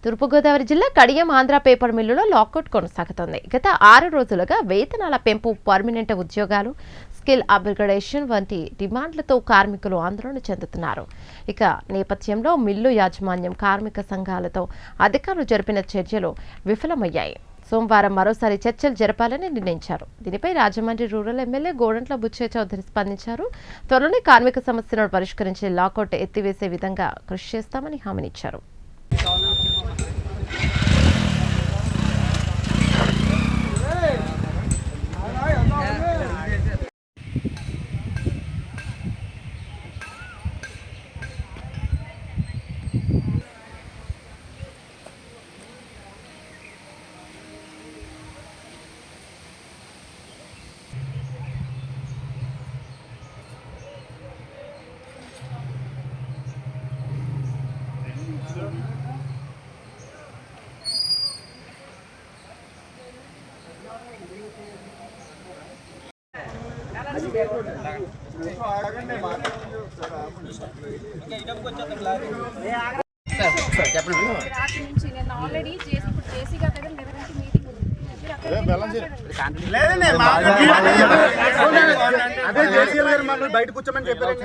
తూర్పుగోదావరి జిల్లా కడియం ఆంధ్ర పేపర్ మిల్లులో లాకౌట్ కొనసాగుతోంది. గత 6 రోజులుగా వేతనాల పెంపు, పర్మనెంట్ ఉద్యోగాలు, స్కిల్ అప్గ్రేడేషన్ వంటి డిమాండ్లతో కార్మికులు ఆందోళన చెందుతున్నారు. ఇక నేపథ్యంలో మిల్లు యాజమాన్యం, కార్మిక సంఘాలతో అధికారులు జరిపిన చర్చలు విఫలమయ్యాయి. సోమవారం మరోసారి చర్చలు జరపాలని నిర్ణయించారు. దీనిపై రాజమండ్రి రూరల్ ఎమ్మెల్యే గోరంట్ల బుచ్చయ్య చౌదరి స్పందించారు. త్వరలోనే కార్మిక సమస్యలను పరిష్కరించి లాకౌట్ ఎత్తివేసే విధంగా కృషి చేస్తామని హామీనిచ్చారు. బయట కూర్చోమని చెప్పారు.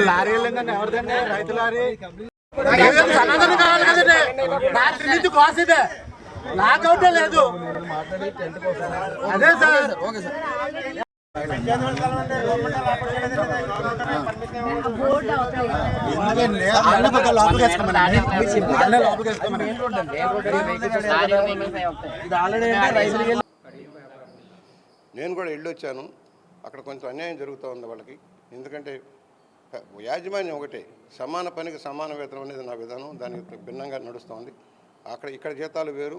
లారీ వెళ్ళిందండి, ఎవరిదండి? రైతు లారీ. సమాధానం కావాలి కదండి. రాత్రి నుంచి కాస్ ఇదే, లాకౌటే లేదు. అదే సార్, ఓకే సార్. నేను కూడా వెళ్ళొచ్చాను. అక్కడ కొంచెం అన్యాయం జరుగుతూ ఉంది వాళ్ళకి. ఎందుకంటే యాజమాన్యం ఒకటే, సమాన పనికి సమాన వేతనం అనేది నా విధానం. దానికి భిన్నంగా నడుస్తుంది. ఇక్కడ జీతాలు వేరు,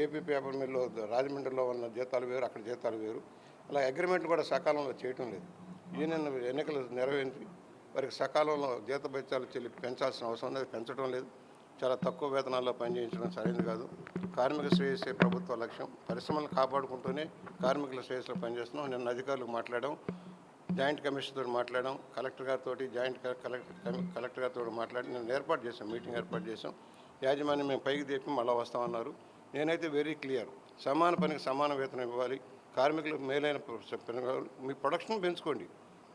ఏపీ పేపర్ మిల్లో రాజమండ్రిలో ఉన్న జీతాలు వేరు, అక్కడ జీతాలు వేరు. అలా అగ్రిమెంట్లు కూడా సకాలంలో చేయటం లేదు. యూనియన్ ఎన్నికలు నెరవేర్చి వారికి సకాలంలో జీతభత్యాలు పెంచాల్సిన అవసరం ఉంది, పెంచడం లేదు. చాలా తక్కువ వేతనాల్లో పనిచేయించడం సరైనది కాదు. కార్మిక శ్రేయస్సే ప్రభుత్వ లక్ష్యం. పరిశ్రమలను కాపాడుకుంటూనే కార్మికుల శ్రేయస్సులో పనిచేస్తున్నాం. నిన్న అధికారులకు మాట్లాడాం, జాయింట్ కమిషన్తో మాట్లాడాం, కలెక్టర్ గారితో కలెక్టర్ గారితో మాట్లాడి నేను ఏర్పాటు చేశాం, మీటింగ్ ఏర్పాటు చేశాం. యాజమాన్యం మేము పైకి తెప్పి మళ్ళీ వస్తామన్నారు. నేనైతే వెరీ క్లియర్, సమాన పనికి సమాన వేతనం ఇవ్వాలి. కార్మికులకు మేలైన మీ ప్రొడక్షన్ పెంచుకోండి,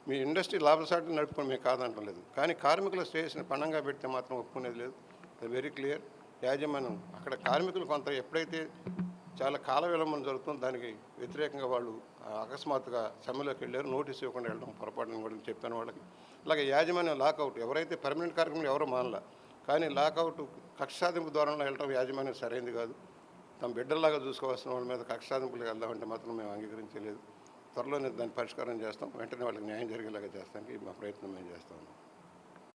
మీ ఇండస్ట్రీ లాభసాటి నడుపుకొని మేము కాదంటం లేదు. కానీ కార్మికుల శ్రేయస్సుని పణంగా పెడితే మాత్రం ఒప్పుకునేది లేదు. Very clear. యాజమాన్యం అక్కడ కార్మికులు కొంత ఎప్పుడైతే చాలా కాల విలంబం జరుగుతుందో దానికి వ్యతిరేకంగా వాళ్ళు అకస్మాత్తుగా సమ్మెలోకి వెళ్ళారు. నోటీస్ ఇవ్వకుండా వెళ్ళడం పొరపాటుని కూడా చెప్పాను వాళ్ళకి. అలాగే యాజమాన్యం లాకౌట్, ఎవరైతే పర్మనెంట్ కార్యక్రమాలు ఎవరో మానలా, కానీ లాకౌట్ కక్ష సాధింపు ద్వారా వెళ్ళడం యాజమాన్యం సరైనది కాదు. తమ బిడ్డల్లాగా చూసుకోవాల్సిన వాళ్ళ మీద కక్ష సాధింపులకు వెళ్దామంటే మాత్రం మేము అంగీకరించలేదు. త్వరలోనే దాన్ని పరిష్కారం చేస్తాం. వెంటనే వాళ్ళకి న్యాయం జరిగేలాగా చేస్తానికి మా ప్రయత్నం మేము చేస్తాము.